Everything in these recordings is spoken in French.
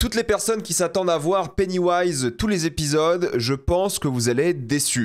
Toutes les personnes qui s'attendent à voir Pennywise tous les épisodes, je pense que vous allez être déçus.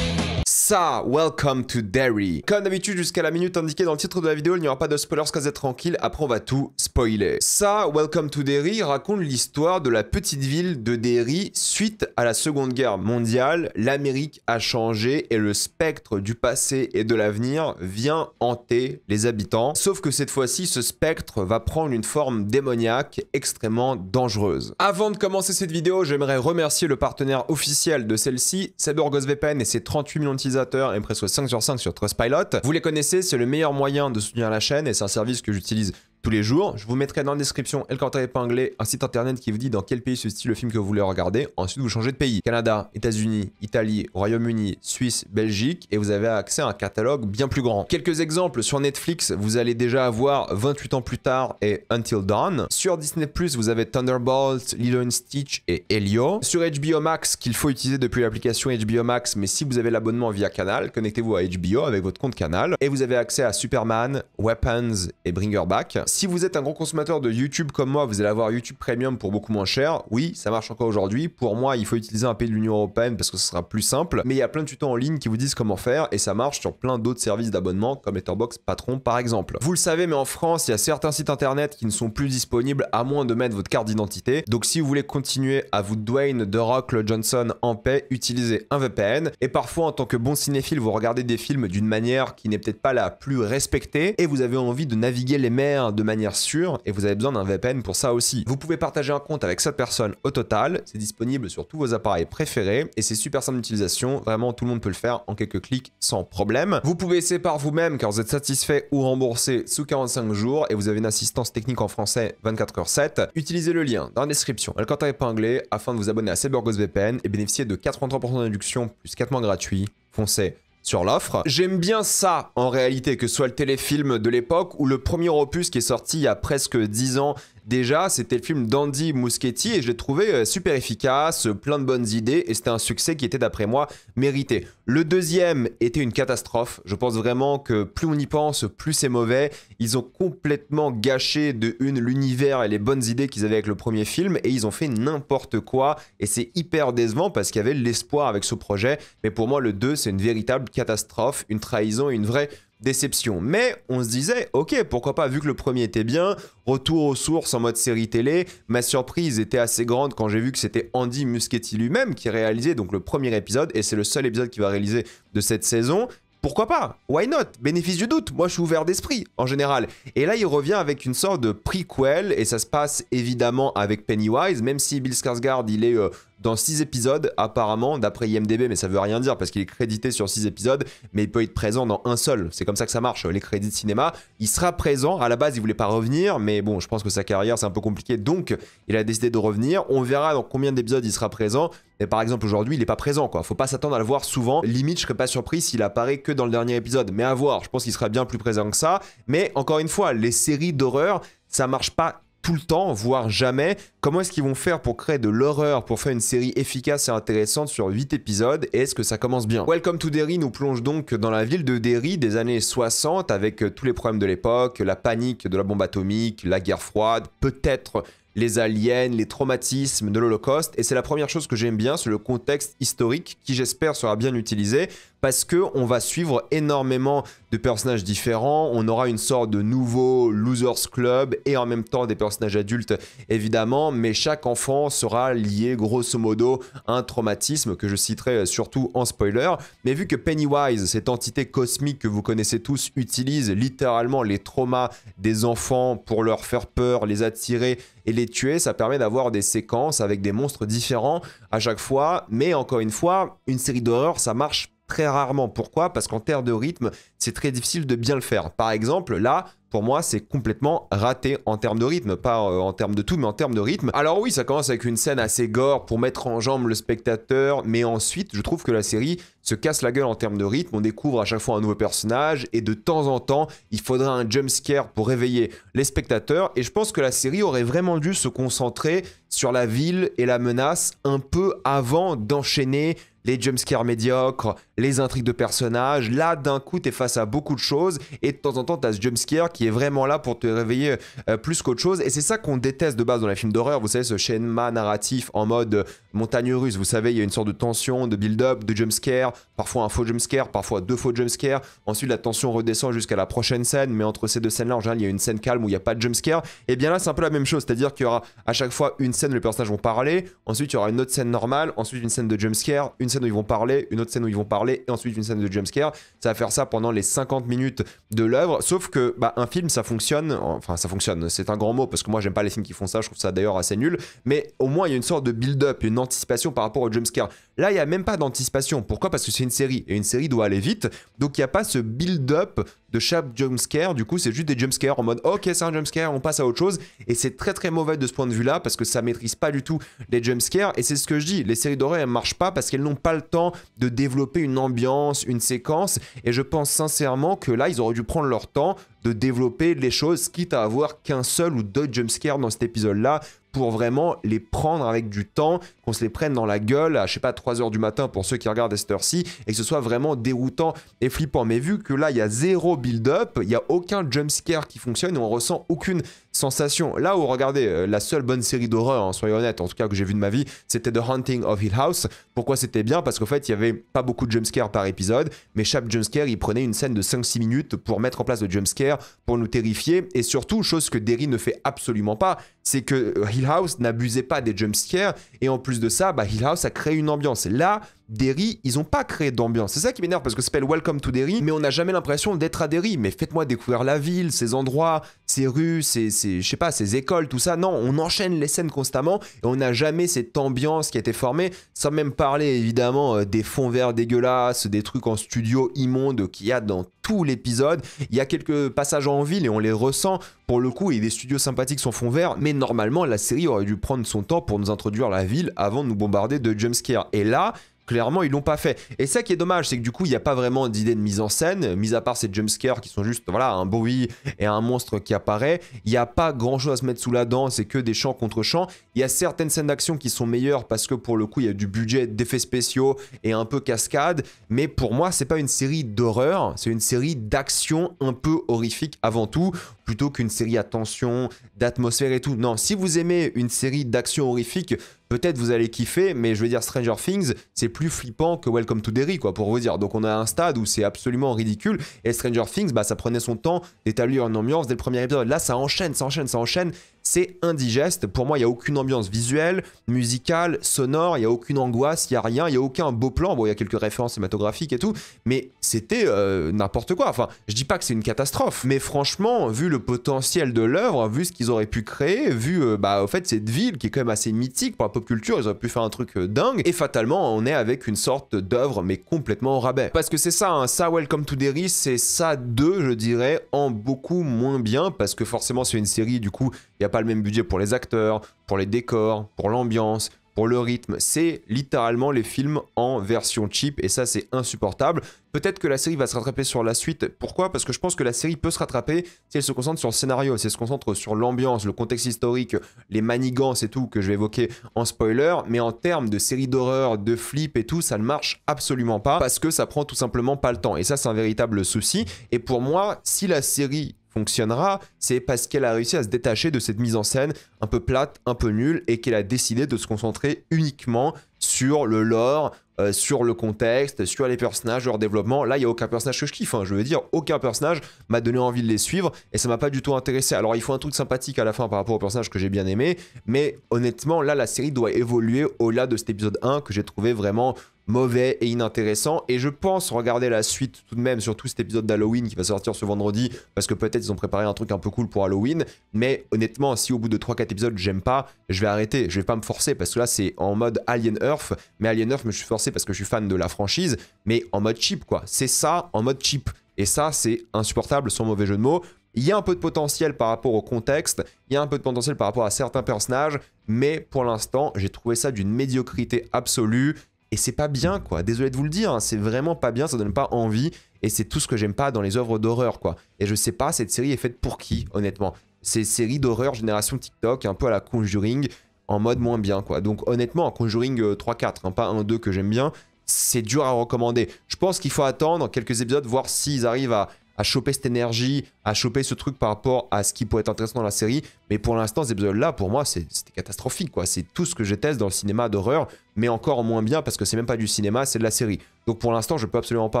Ça, welcome to Derry. Comme d'habitude, jusqu'à la minute indiquée dans le titre de la vidéo, il n'y aura pas de spoilers, cassez tranquille, après on va tout spoiler. Ça, welcome to Derry raconte l'histoire de la petite ville de Derry suite à la Seconde Guerre mondiale. L'Amérique a changé et le spectre du passé et de l'avenir vient hanter les habitants. Sauf que cette fois-ci, ce spectre va prendre une forme démoniaque extrêmement dangereuse. Avant de commencer cette vidéo, j'aimerais remercier le partenaire officiel de celle-ci, CyberGhostVPN et ses 38 millions d'utilisateurs et presque 5 sur 5 sur Trustpilot. Vous les connaissez, c'est le meilleur moyen de soutenir la chaîne et c'est un service que j'utilise tous les jours. Je vous mettrai dans la description et le commentaire épinglé un site internet qui vous dit dans quel pays se situe le film que vous voulez regarder. Ensuite, vous changez de pays. Canada, États-Unis, Italie, Royaume-Uni, Suisse, Belgique et vous avez accès à un catalogue bien plus grand. Quelques exemples sur Netflix, vous allez déjà avoir 28 ans plus tard et Until Dawn. Sur Disney+, vous avez Thunderbolts, Lilo & Stitch et Elio. Sur HBO Max, qu'il faut utiliser depuis l'application HBO Max, mais si vous avez l'abonnement via Canal, connectez-vous à HBO avec votre compte Canal et vous avez accès à Superman, Weapons et Bringer Back. Si vous êtes un gros consommateur de YouTube comme moi, vous allez avoir YouTube Premium pour beaucoup moins cher. Oui, ça marche encore aujourd'hui. Pour moi, il faut utiliser un pays de l'Union Européenne parce que ce sera plus simple. Mais il y a plein de tutos en ligne qui vous disent comment faire et ça marche sur plein d'autres services d'abonnement comme Letterboxd, Patron par exemple. Vous le savez, mais en France, il y a certains sites internet qui ne sont plus disponibles à moins de mettre votre carte d'identité. Donc si vous voulez continuer à vous Dwayne The Rock Johnson en paix, utilisez un VPN. Et parfois, en tant que bon cinéphile, vous regardez des films d'une manière qui n'est peut-être pas la plus respectée et vous avez envie de naviguer les mers de manière sûre et vous avez besoin d'un VPN pour ça aussi. Vous pouvez partager un compte avec 7 personnes au total, c'est disponible sur tous vos appareils préférés et c'est super simple d'utilisation, vraiment tout le monde peut le faire en quelques clics sans problème. Vous pouvez essayer par vous-même car vous êtes satisfait ou remboursé sous 45 jours et vous avez une assistance technique en français 24h7. Utilisez le lien dans la description et le commentaire épinglé afin de vous abonner à CyberGhostVPN et bénéficier de 83% d'induction plus 4 mois gratuits. Foncez sur l'offre. J'aime bien ça en réalité, que ce soit le téléfilm de l'époque ou le premier opus qui est sorti il y a presque 10 ans déjà, c'était le film d'Andy Muschietti et je l'ai trouvé super efficace, plein de bonnes idées et c'était un succès qui était d'après moi mérité. Le deuxième était une catastrophe, je pense vraiment que plus on y pense, plus c'est mauvais. Ils ont complètement gâché de une l'univers et les bonnes idées qu'ils avaient avec le premier film et ils ont fait n'importe quoi et c'est hyper décevant parce qu'il y avait l'espoir avec ce projet, mais pour moi le 2 c'est une véritable catastrophe, une trahison et une vraie déception. Mais on se disait, ok, pourquoi pas, vu que le premier était bien, retour aux sources en mode série télé. Ma surprise était assez grande quand j'ai vu que c'était Andy Muschietti lui-même qui réalisait donc le premier épisode et c'est le seul épisode qu'il va réaliser de cette saison. Pourquoi pas? Why not? Bénéfice du doute, moi je suis ouvert d'esprit en général. Et là il revient avec une sorte de prequel et ça se passe évidemment avec Pennywise, même si Bill Skarsgård il est dans 6 épisodes apparemment, d'après IMDb, mais ça veut rien dire parce qu'il est crédité sur 6 épisodes, mais il peut être présent dans un seul. C'est comme ça que ça marche, les crédits de cinéma. Il sera présent, à la base il voulait pas revenir, mais bon, je pense que sa carrière c'est un peu compliqué, donc il a décidé de revenir. On verra dans combien d'épisodes il sera présent, mais par exemple aujourd'hui il est pas présent quoi. Faut pas s'attendre à le voir souvent, limite je serais pas surpris s'il apparaît que dans le dernier épisode, mais à voir, je pense qu'il sera bien plus présent que ça. Mais encore une fois, les séries d'horreur, ça marche pas tout le temps, voire jamais. Comment est-ce qu'ils vont faire pour créer de l'horreur, pour faire une série efficace et intéressante sur 8 épisodes et est-ce que ça commence bien? Welcome to Derry nous plonge donc dans la ville de Derry des années 60 avec tous les problèmes de l'époque, la panique de la bombe atomique, la guerre froide, peut-être les aliens, les traumatismes de l'Holocauste. Et c'est la première chose que j'aime bien, c'est le contexte historique qui j'espère sera bien utilisé parce qu'on va suivre énormément de personnages différents. On aura une sorte de nouveau Losers Club et en même temps des personnages adultes évidemment, mais chaque enfant sera lié grosso modo à un traumatisme que je citerai surtout en spoiler. Mais vu que Pennywise, cette entité cosmique que vous connaissez tous, utilise littéralement les traumas des enfants pour leur faire peur, les attirer et les tuer, ça permet d'avoir des séquences avec des monstres différents à chaque fois. Mais encore une fois, une série d'horreur, ça marche très rarement. Pourquoi? Parce qu'en termes de rythme, c'est très difficile de bien le faire. Par exemple, là, pour moi, c'est complètement raté en termes de rythme. Pas en termes de tout, mais en termes de rythme. Alors oui, ça commence avec une scène assez gore pour mettre en jambe le spectateur. Mais ensuite, je trouve que la série se casse la gueule en termes de rythme. On découvre à chaque fois un nouveau personnage. Et de temps en temps, il faudra un jump scare pour réveiller les spectateurs. Et je pense que la série aurait vraiment dû se concentrer sur la ville et la menace un peu avant d'enchaîner les jumpscares médiocres, les intrigues de personnages. Là, d'un coup, t'es face à beaucoup de choses et de temps en temps, t'as ce jumpscare qui est vraiment là pour te réveiller plus qu'autre chose. Et c'est ça qu'on déteste de base dans les films d'horreur. Vous savez, ce schéma narratif en mode montagne russe. Vous savez, il y a une sorte de tension, de build-up, de jumpscare, parfois un faux jumpscare, parfois deux faux jumpscares. Ensuite, la tension redescend jusqu'à la prochaine scène, mais entre ces deux scènes-là, en général, il y a une scène calme où il n'y a pas de jumpscare. Et bien là, c'est un peu la même chose, c'est-à-dire qu'il y aura à chaque fois une scène où les personnages vont parler, ensuite il y aura une autre scène normale, ensuite une scène de jumpscare, une scène où ils vont parler, une autre scène où ils vont parler, et ensuite une scène de jumpscare. Ça va faire ça pendant les 50 minutes de l'œuvre, sauf que un film, ça fonctionne, enfin ça fonctionne, c'est un grand mot, parce que moi j'aime pas les films qui font ça, je trouve ça d'ailleurs assez nul, mais au moins il y a une sorte de build-up, une anticipation par rapport au jumpscare. Là, il n'y a même pas d'anticipation. Pourquoi? Parce que c'est une série, et une série doit aller vite, donc il n'y a pas ce build-up de chaque jumpscare, du coup c'est juste des jumpscares en mode ok c'est un jumpscare, on passe à autre chose, et c'est très très mauvais de ce point de vue là parce que ça maîtrise pas du tout les jumpscares, et c'est ce que je dis, les séries d'horreur elles marchent pas parce qu'elles n'ont pas le temps de développer une ambiance, une séquence, et je pense sincèrement que là ils auraient dû prendre leur temps de développer les choses, quitte à avoir qu'un seul ou deux jumpscares dans cet épisode là pour vraiment les prendre avec du temps, qu'on se les prenne dans la gueule à, je sais pas, 3h du matin pour ceux qui regardent à cette heure-ci, et que ce soit vraiment déroutant et flippant. Mais vu que là, il y a zéro build-up, il n'y a aucun jumpscare qui fonctionne et on ressent aucune sensation. Là où, regardez, la seule bonne série d'horreur, hein, soyons honnêtes, en tout cas que j'ai vu de ma vie, c'était The Haunting of Hill House. Pourquoi c'était bien? Parce qu'en fait, il y avait pas beaucoup de jumpscares par épisode, mais chaque jumpscare, il prenait une scène de 5-6 minutes pour mettre en place le jumpscare, pour nous terrifier. Et surtout, chose que Derry ne fait absolument pas, c'est que Hill House n'abusait pas des jumpscares, et en plus de ça, Hill House a créé une ambiance. Et là, Derry, ils ont pas créé d'ambiance. C'est ça qui m'énerve parce que ça s'appelle Welcome to Derry, mais on n'a jamais l'impression d'être à Derry. Mais faites-moi découvrir la ville, ses endroits, ses rues, je sais pas, ses écoles, tout ça. Non, on enchaîne les scènes constamment et on n'a jamais cette ambiance qui a été formée, sans même parler évidemment des fonds verts dégueulasses, des trucs en studio immondes qu'il y a dans tout l'épisode. Il y a quelques passages en ville et on les ressent pour le coup, et des studios sympathiques sont fond vert, mais normalement la série aurait dû prendre son temps pour nous introduire la ville avant de nous bombarder de jumpscares. Et là, clairement, ils l'ont pas fait. Et ça qui est dommage, c'est que du coup, il n'y a pas vraiment d'idée de mise en scène, mis à part ces jumpscares qui sont juste, voilà, un bruit et un monstre qui apparaît. Il n'y a pas grand chose à se mettre sous la dent, c'est que des chants contre chants. Il y a certaines scènes d'action qui sont meilleures parce que pour le coup, il y a du budget d'effets spéciaux et un peu cascade. Mais pour moi, c'est pas une série d'horreur, c'est une série d'action un peu horrifique avant tout, plutôt qu'une série à tension, d'atmosphère et tout. Non, si vous aimez une série d'action horrifique, peut-être vous allez kiffer, mais je veux dire Stranger Things, c'est plus flippant que Welcome to Derry, quoi, pour vous dire. Donc on a un stade où c'est absolument ridicule, et Stranger Things, ça prenait son temps d'établir une ambiance dès le premier épisode. Là, ça enchaîne, ça enchaîne, ça enchaîne. C'est indigeste. Pour moi, il n'y a aucune ambiance visuelle, musicale, sonore, il n'y a aucune angoisse, il n'y a rien, il n'y a aucun beau plan. Bon, il y a quelques références cinématographiques et tout, mais c'était n'importe quoi. Enfin, je dis pas que c'est une catastrophe, mais franchement, vu le potentiel de l'œuvre, vu ce qu'ils auraient pu créer, vu au fait cette ville qui est quand même assez mythique pour la pop culture, ils auraient pu faire un truc dingue, et fatalement, on est avec une sorte d'œuvre, mais complètement au rabais. Parce que c'est ça, hein, ça Welcome to Derry, c'est ça 2, je dirais, en beaucoup moins bien, parce que forcément, c'est une série, du coup, il n'y a pas le même budget pour les acteurs, pour les décors, pour l'ambiance, pour le rythme. C'est littéralement les films en version cheap, et ça c'est insupportable. Peut-être que la série va se rattraper sur la suite. Pourquoi? Parce que je pense que la série peut se rattraper si elle se concentre sur le scénario, si elle se concentre sur l'ambiance, le contexte historique, les manigances et tout que je vais évoquer en spoiler. Mais en termes de série d'horreur, de flip et tout, ça ne marche absolument pas parce que ça prend tout simplement pas le temps. Et ça c'est un véritable souci. Et pour moi, si la série fonctionnera, c'est parce qu'elle a réussi à se détacher de cette mise en scène un peu plate, un peu nulle, et qu'elle a décidé de se concentrer uniquement sur le lore, sur le contexte, sur les personnages, leur développement. Là, il n'y a aucun personnage que je kiffe, hein. Je veux dire, aucun personnage m'a donné envie de les suivre, et ça m'a pas du tout intéressé. Alors, il faut un truc sympathique à la fin par rapport au personnage que j'ai bien aimé, mais honnêtement, là, la série doit évoluer au-delà de cet épisode 1 que j'ai trouvé vraiment mauvais et inintéressant, et je pense regarder la suite tout de même, surtout cet épisode d'Halloween qui va sortir ce vendredi, parce que peut-être ils ont préparé un truc un peu cool pour Halloween, mais honnêtement, si au bout de 3-4 épisodes j'aime pas, je vais arrêter, je vais pas me forcer, parce que là c'est en mode Alien Earth, mais Alien Earth, je me suis forcé parce que je suis fan de la franchise, mais en mode cheap quoi, c'est ça en mode cheap, et ça c'est insupportable sans mauvais jeu de mots. Il y a un peu de potentiel par rapport au contexte, il y a un peu de potentiel par rapport à certains personnages, mais pour l'instant j'ai trouvé ça d'une médiocrité absolue. Et c'est pas bien, quoi. Désolé de vous le dire, hein, c'est vraiment pas bien, ça donne pas envie. Et c'est tout ce que j'aime pas dans les œuvres d'horreur, quoi. Et je sais pas, cette série est faite pour qui, honnêtement? Ces séries d'horreur génération TikTok, un peu à la Conjuring, en mode moins bien, quoi. Donc honnêtement, Conjuring 3-4, hein, pas 1-2 que j'aime bien, c'est dur à recommander. Je pense qu'il faut attendre quelques épisodes, voir s'ils arrivent à choper cette énergie, à choper ce truc par rapport à ce qui pourrait être intéressant dans la série. Mais pour l'instant, ces épisodes-là, pour moi, c'était catastrophique, quoi. C'est tout ce que je déteste dans le cinéma d'horreur, mais encore moins bien parce que c'est même pas du cinéma, c'est de la série. Donc pour l'instant, je peux absolument pas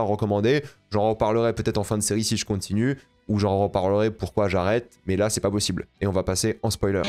recommander. J'en reparlerai peut-être en fin de série si je continue, ou j'en reparlerai pourquoi j'arrête, mais là, c'est pas possible. Et on va passer en spoiler.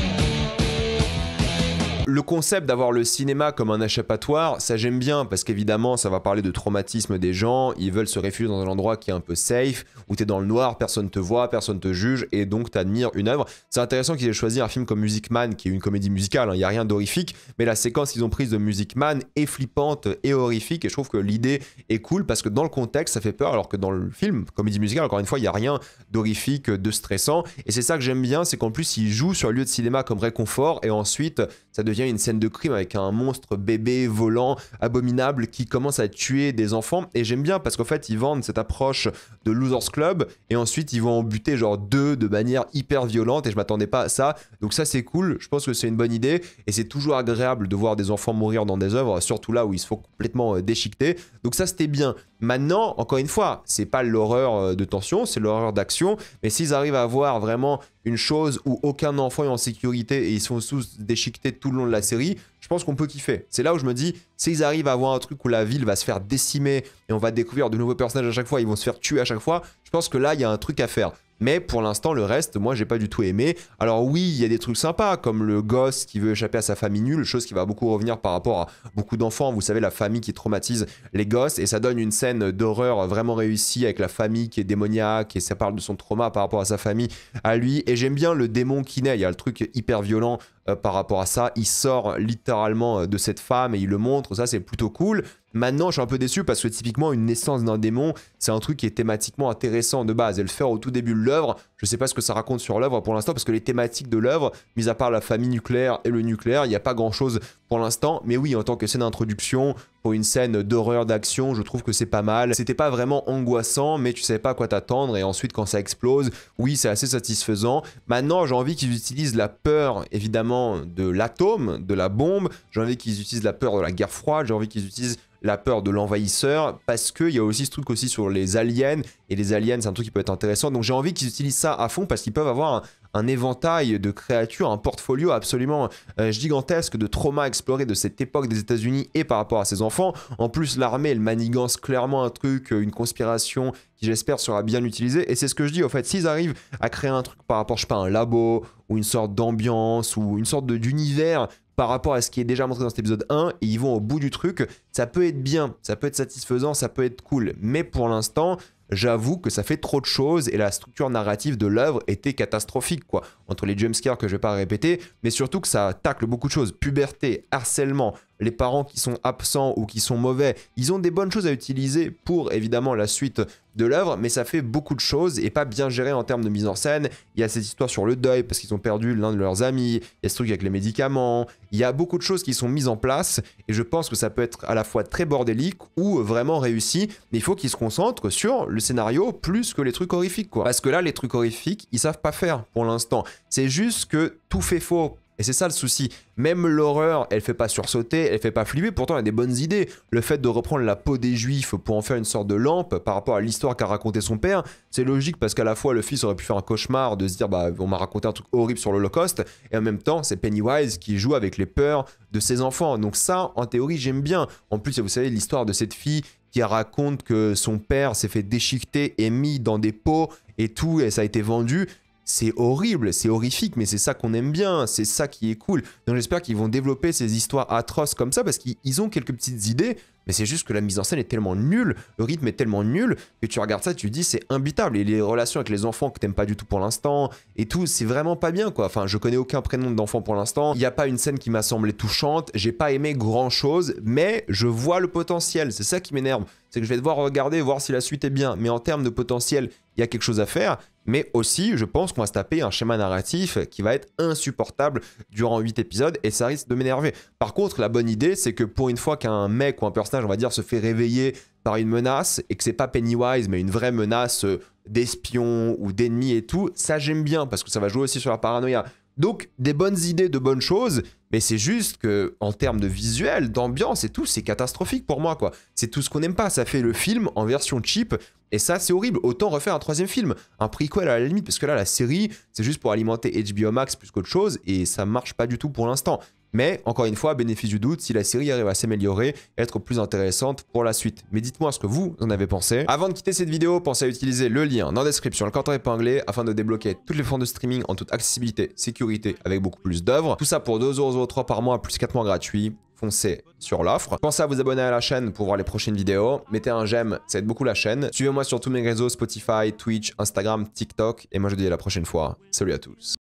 Le concept d'avoir le cinéma comme un échappatoire, ça j'aime bien parce qu'évidemment ça va parler de traumatisme des gens, ils veulent se réfugier dans un endroit qui est un peu safe, où t'es dans le noir, personne te voit, personne te juge et donc t'admires une œuvre. C'est intéressant qu'ils aient choisi un film comme Music Man qui est une comédie musicale, il n'y a rien d'horrifique, mais la séquence qu'ils ont prise de Music Man est flippante et horrifique et je trouve que l'idée est cool parce que dans le contexte ça fait peur alors que dans le film, comédie musicale, encore une fois il n'y a rien d'horrifique, de stressant et c'est ça que j'aime bien, c'est qu'en plus ils jouent sur le lieu de cinéma comme réconfort et ensuite ça devient une scène de crime avec un monstre bébé volant abominable qui commence à tuer des enfants et j'aime bien parce qu'en fait ils vendent cette approche de Losers Club et ensuite ils vont en buter genre 2 de manière hyper violente et je m'attendais pas à ça donc ça c'est cool, je pense que c'est une bonne idée et c'est toujours agréable de voir des enfants mourir dans des œuvres surtout là où ils se font complètement déchiqueter donc ça c'était bien. Maintenant encore une fois c'est pas l'horreur de tension, c'est l'horreur d'action mais s'ils arrivent à avoir vraiment une chose où aucun enfant est en sécurité et ils sont tous déchiquetés tout le long de la série, je pense qu'on peut kiffer. C'est là où je me dis, s'ils arrivent à avoir un truc où la ville va se faire décimer et on va découvrir de nouveaux personnages à chaque fois, ils vont se faire tuer à chaque fois, je pense que là, il y a un truc à faire. Mais pour l'instant, le reste, moi, j'ai pas du tout aimé. Alors oui, il y a des trucs sympas, comme le gosse qui veut échapper à sa famille nulle, chose qui va beaucoup revenir par rapport à beaucoup d'enfants. Vous savez, la famille qui traumatise les gosses, et ça donne une scène d'horreur vraiment réussie avec la famille qui est démoniaque, et ça parle de son trauma par rapport à sa famille, à lui. Et j'aime bien le démon qui naît, il y a le truc hyper violent par rapport à ça. Il sort littéralement de cette femme et il le montre, ça c'est plutôt cool. Maintenant, je suis un peu déçu parce que typiquement, une naissance d'un démon, c'est un truc qui est thématiquement intéressant de base. Et le faire au tout début de l'œuvre, je sais pas ce que ça raconte sur l'œuvre pour l'instant parce que les thématiques de l'œuvre, mis à part la famille nucléaire et le nucléaire, il n'y a pas grand chose pour l'instant. Mais oui, en tant que scène d'introduction, pour une scène d'horreur d'action, je trouve que c'est pas mal. C'était pas vraiment angoissant, mais tu savais pas à quoi t'attendre. Et ensuite, quand ça explose, oui, c'est assez satisfaisant. Maintenant, j'ai envie qu'ils utilisent la peur, évidemment, de l'atome, de la bombe. J'ai envie qu'ils utilisent la peur de la guerre froide. J'ai envie qu'ils utilisent la peur de l'envahisseur, parce qu'il y a aussi ce truc aussi sur les aliens, et les aliens c'est un truc qui peut être intéressant, donc j'ai envie qu'ils utilisent ça à fond, parce qu'ils peuvent avoir un éventail de créatures, un portfolio absolument gigantesque de traumas explorés de cette époque des États-Unis et par rapport à ses enfants. En plus, l'armée, elle manigance clairement un truc, une conspiration qui j'espère sera bien utilisée, et c'est ce que je dis, en fait, s'ils arrivent à créer un truc par rapport, je sais pas, à un labo, ou une sorte d'ambiance, ou une sorte d'univers par rapport à ce qui est déjà montré dans cet épisode 1 et ils vont au bout du truc, ça peut être bien, ça peut être satisfaisant, ça peut être cool. Mais pour l'instant, j'avoue que ça fait trop de choses et la structure narrative de l'œuvre était catastrophique, quoi. Entre les jumpscares que je vais pas répéter, mais surtout que ça tacle beaucoup de choses. Puberté, harcèlement, les parents qui sont absents ou qui sont mauvais, ils ont des bonnes choses à utiliser pour évidemment la suite de l'œuvre, mais ça fait beaucoup de choses et pas bien géré en termes de mise en scène. Il y a cette histoire sur le deuil parce qu'ils ont perdu l'un de leurs amis, il y a ce truc avec les médicaments, il y a beaucoup de choses qui sont mises en place et je pense que ça peut être à la fois très bordélique ou vraiment réussi, mais il faut qu'ils se concentrent sur le scénario plus que les trucs horrifiques, quoi. Parce que là, les trucs horrifiques, ils savent pas faire pour l'instant. C'est juste que tout fait faux. Et c'est ça le souci. Même l'horreur, elle fait pas sursauter, elle fait pas flipper, pourtant elle a des bonnes idées. Le fait de reprendre la peau des juifs pour en faire une sorte de lampe par rapport à l'histoire qu'a raconté son père, c'est logique parce qu'à la fois le fils aurait pu faire un cauchemar de se dire bah on m'a raconté un truc horrible sur l'Holocauste, et en même temps c'est Pennywise qui joue avec les peurs de ses enfants. Donc ça, en théorie, j'aime bien. En plus, vous savez l'histoire de cette fille qui raconte que son père s'est fait déchiqueter et mis dans des pots et tout, et ça a été vendu. C'est horrible, c'est horrifique, mais c'est ça qu'on aime bien, c'est ça qui est cool. Donc j'espère qu'ils vont développer ces histoires atroces comme ça, parce qu'ils ont quelques petites idées, mais c'est juste que la mise en scène est tellement nulle, le rythme est tellement nul, que tu regardes ça, tu te dis c'est imbitable. Et les relations avec les enfants que t'aimes pas du tout pour l'instant, et tout, c'est vraiment pas bien, quoi. Enfin, je connais aucun prénom d'enfant pour l'instant, il n'y a pas une scène qui m'a semblé touchante, j'ai pas aimé grand chose, mais je vois le potentiel, c'est ça qui m'énerve. C'est que je vais devoir regarder, voir si la suite est bien, mais en termes de potentiel, il y a quelque chose à faire. Mais aussi, je pense qu'on va se taper un schéma narratif qui va être insupportable durant 8 épisodes et ça risque de m'énerver. Par contre, la bonne idée, c'est que pour une fois qu'un mec ou un personnage, on va dire, se fait réveiller par une menace et que c'est pas Pennywise, mais une vraie menace d'espion ou d'ennemi et tout, ça j'aime bien parce que ça va jouer aussi sur la paranoïa. Donc des bonnes idées, de bonnes choses, mais c'est juste que en termes de visuel, d'ambiance et tout, c'est catastrophique pour moi quoi. C'est tout ce qu'on n'aime pas, ça fait le film en version cheap, et ça c'est horrible. Autant refaire un troisième film, un prequel à la limite, parce que là la série, c'est juste pour alimenter HBO Max plus qu'autre chose, et ça marche pas du tout pour l'instant. Mais, encore une fois, bénéfice du doute, si la série arrive à s'améliorer et être plus intéressante pour la suite. Mais dites-moi ce que vous en avez pensé. Avant de quitter cette vidéo, pensez à utiliser le lien dans la description, le compteur épinglé, afin de débloquer toutes les formes de streaming en toute accessibilité, sécurité, avec beaucoup plus d'œuvres. Tout ça pour 2,03€ par mois, plus 4 mois gratuits. Foncez sur l'offre. Pensez à vous abonner à la chaîne pour voir les prochaines vidéos. Mettez un j'aime, ça aide beaucoup la chaîne. Suivez-moi sur tous mes réseaux, Spotify, Twitch, Instagram, TikTok. Et moi je vous dis à la prochaine fois. Salut à tous.